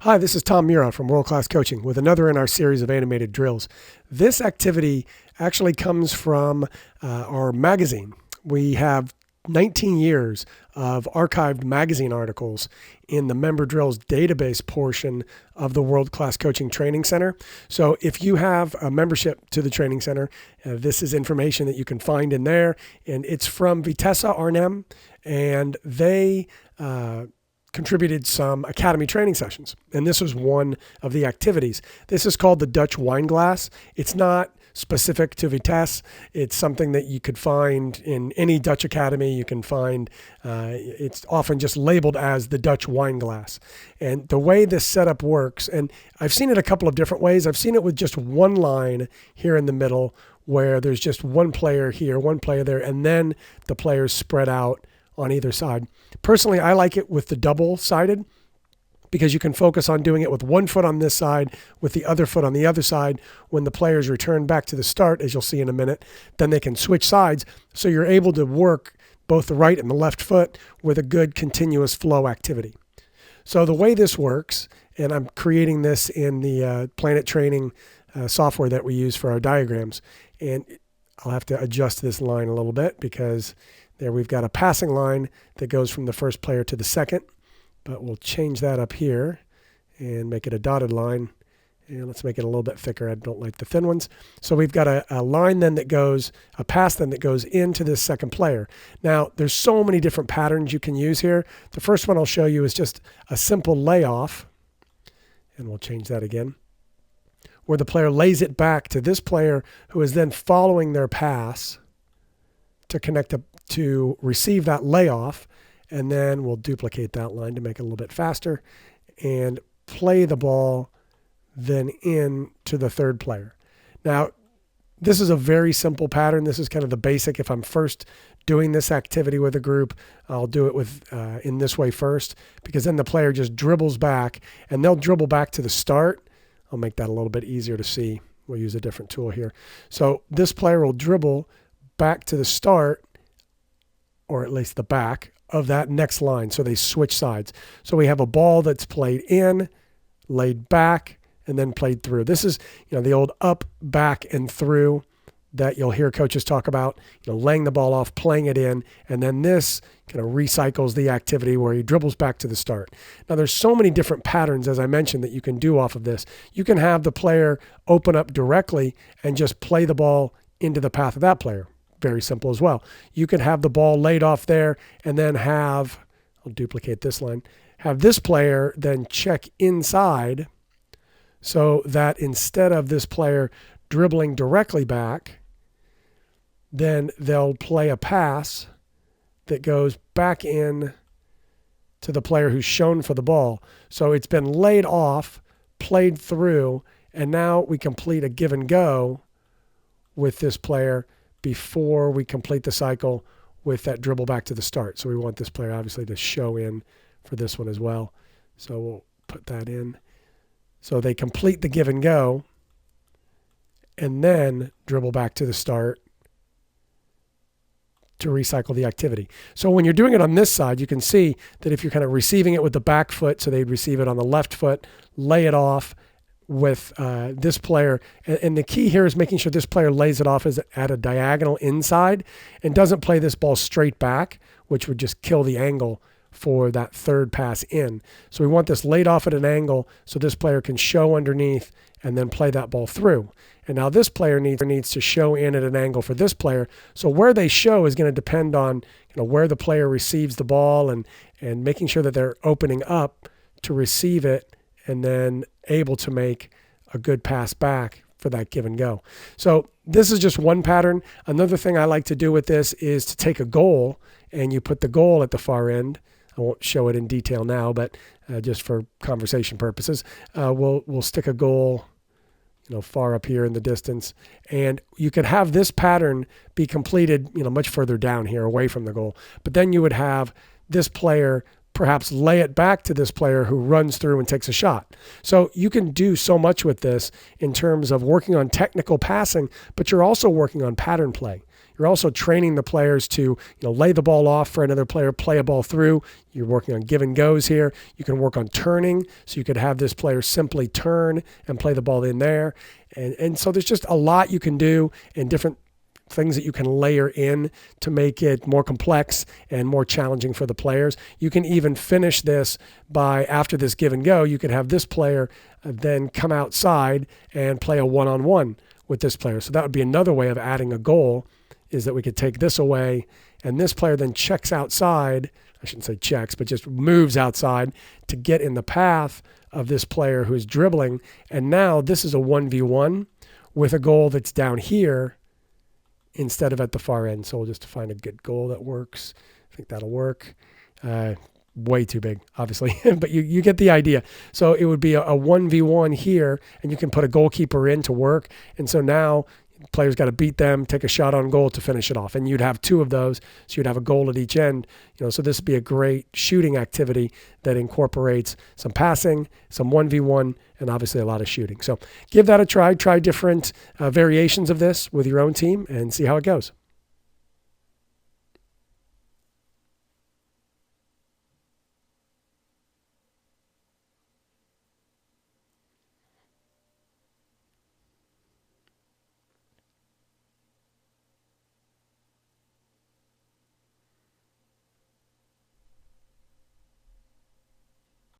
Hi, this is Tom Mura from World Class Coaching with another in our series of animated drills. This activity actually comes from our magazine. We have 19 years of archived magazine articles in the member drills database portion of the World Class Coaching Training Center. So if you have a membership to the training center, this is information that you can find in there. And it's from Vitesse, Arnhem, and they contributed some academy training sessions. And this was one of the activities. This is called the Dutch wine glass. It's not specific to Vitesse. It's something that you could find in any Dutch academy. You can find, it's often just labeled as the Dutch wine glass. And the way this setup works, and I've seen it a couple of different ways. I've seen it with just one line here in the middle where there's just one player here, one player there, and then the players spread out on either side. Personally, I like it with the double-sided because you can focus on doing it with one foot on this side, with the other foot on the other side. When the players return back to the start, as you'll see in a minute, then they can switch sides. So you're able to work both the right and the left foot with a good continuous flow activity. So the way this works, and I'm creating this in the Planet Training software that we use for our diagrams, and I'll have to adjust this line a little bit because there we've got a passing line that goes from the first player to the second, but we'll change that up here and make it a dotted line. And let's make it a little bit thicker. I don't like the thin ones. So we've got a line then that goes, a pass then that goes into this second player. Now, there's so many different patterns you can use here. The first one I'll show you is just a simple layoff, and we'll change that again, where the player lays it back to this player who is then following their pass to connect up to receive that layoff, and then we'll duplicate that line to make it a little bit faster and play the ball then in to the third player. Now, this is a very simple pattern. This is kind of the basic. If I'm first doing this activity with a group, I'll do it with in this way first, because then the player just dribbles back, and they'll dribble back to the start. I'll make that a little bit easier to see. We'll use a different tool here. So this player will dribble back to the start, or at least the back of that next line. So they switch sides. So we have a ball that's played in, laid back, and then played through. This is, the old up, back, and through that you'll hear coaches talk about, laying the ball off, playing it in, and then this kind of recycles the activity where he dribbles back to the start. Now there's so many different patterns, as I mentioned, that you can do off of this. You can have the player open up directly and just play the ball into the path of that player. Very simple as well. You could have the ball laid off there and then have, I'll duplicate this line, have this player then check inside so that instead of this player dribbling directly back, then they'll play a pass that goes back in to the player who's shown for the ball. So it's been laid off, played through, and now we complete a give and go with this player before we complete the cycle with that dribble back to the start. So we want this player obviously to show in for this one as well. So we'll put that in. So they complete the give and go and then dribble back to the start to recycle the activity. So when you're doing it on this side, you can see that if you're kind of receiving it with the back foot, so they'd receive it on the left foot, lay it off with this player. And the key here is making sure this player lays it off as at a diagonal inside and doesn't play this ball straight back, which would just kill the angle for that third pass in. So we want this laid off at an angle so this player can show underneath and then play that ball through. And now this player needs to show in at an angle for this player. So where they show is going to depend on where the player receives the ball and making sure that they're opening up to receive it and then able to make a good pass back for that give and go. So this is just one pattern. Another thing I like to do with this is to take a goal and you put the goal at the far end. I won't show it in detail now, but just for conversation purposes, we'll stick a goal far up here in the distance. And you could have this pattern be completed, much further down here away from the goal. But then you would have this player perhaps lay it back to this player who runs through and takes a shot. So you can do so much with this in terms of working on technical passing, but you're also working on pattern play. You're also training the players to lay the ball off for another player, play a ball through. You're working on give and goes here. You can work on turning, so you could have this player simply turn and play the ball in there. And so there's just a lot you can do and different things that you can layer in to make it more complex and more challenging for the players. You can even finish this by, after this give and go, you could have this player then come outside and play a one-on-one with this player. So that would be another way of adding a goal, is that we could take this away and this player then checks outside. I shouldn't say checks, but just moves outside to get in the path of this player who's dribbling. And now this is a 1v1 with a goal that's down here instead of at the far end. So we'll just find a good goal that works. I think that'll work. Way too big, obviously, but you get the idea. So it would be a 1v1 here, and you can put a goalkeeper in to work. And so now players got to beat them, take a shot on goal to finish it off. And you'd have two of those, so you'd have a goal at each end. So this would be a great shooting activity that incorporates some passing, some 1v1, and obviously a lot of shooting. So give that a try. Try different variations of this with your own team and see how it goes.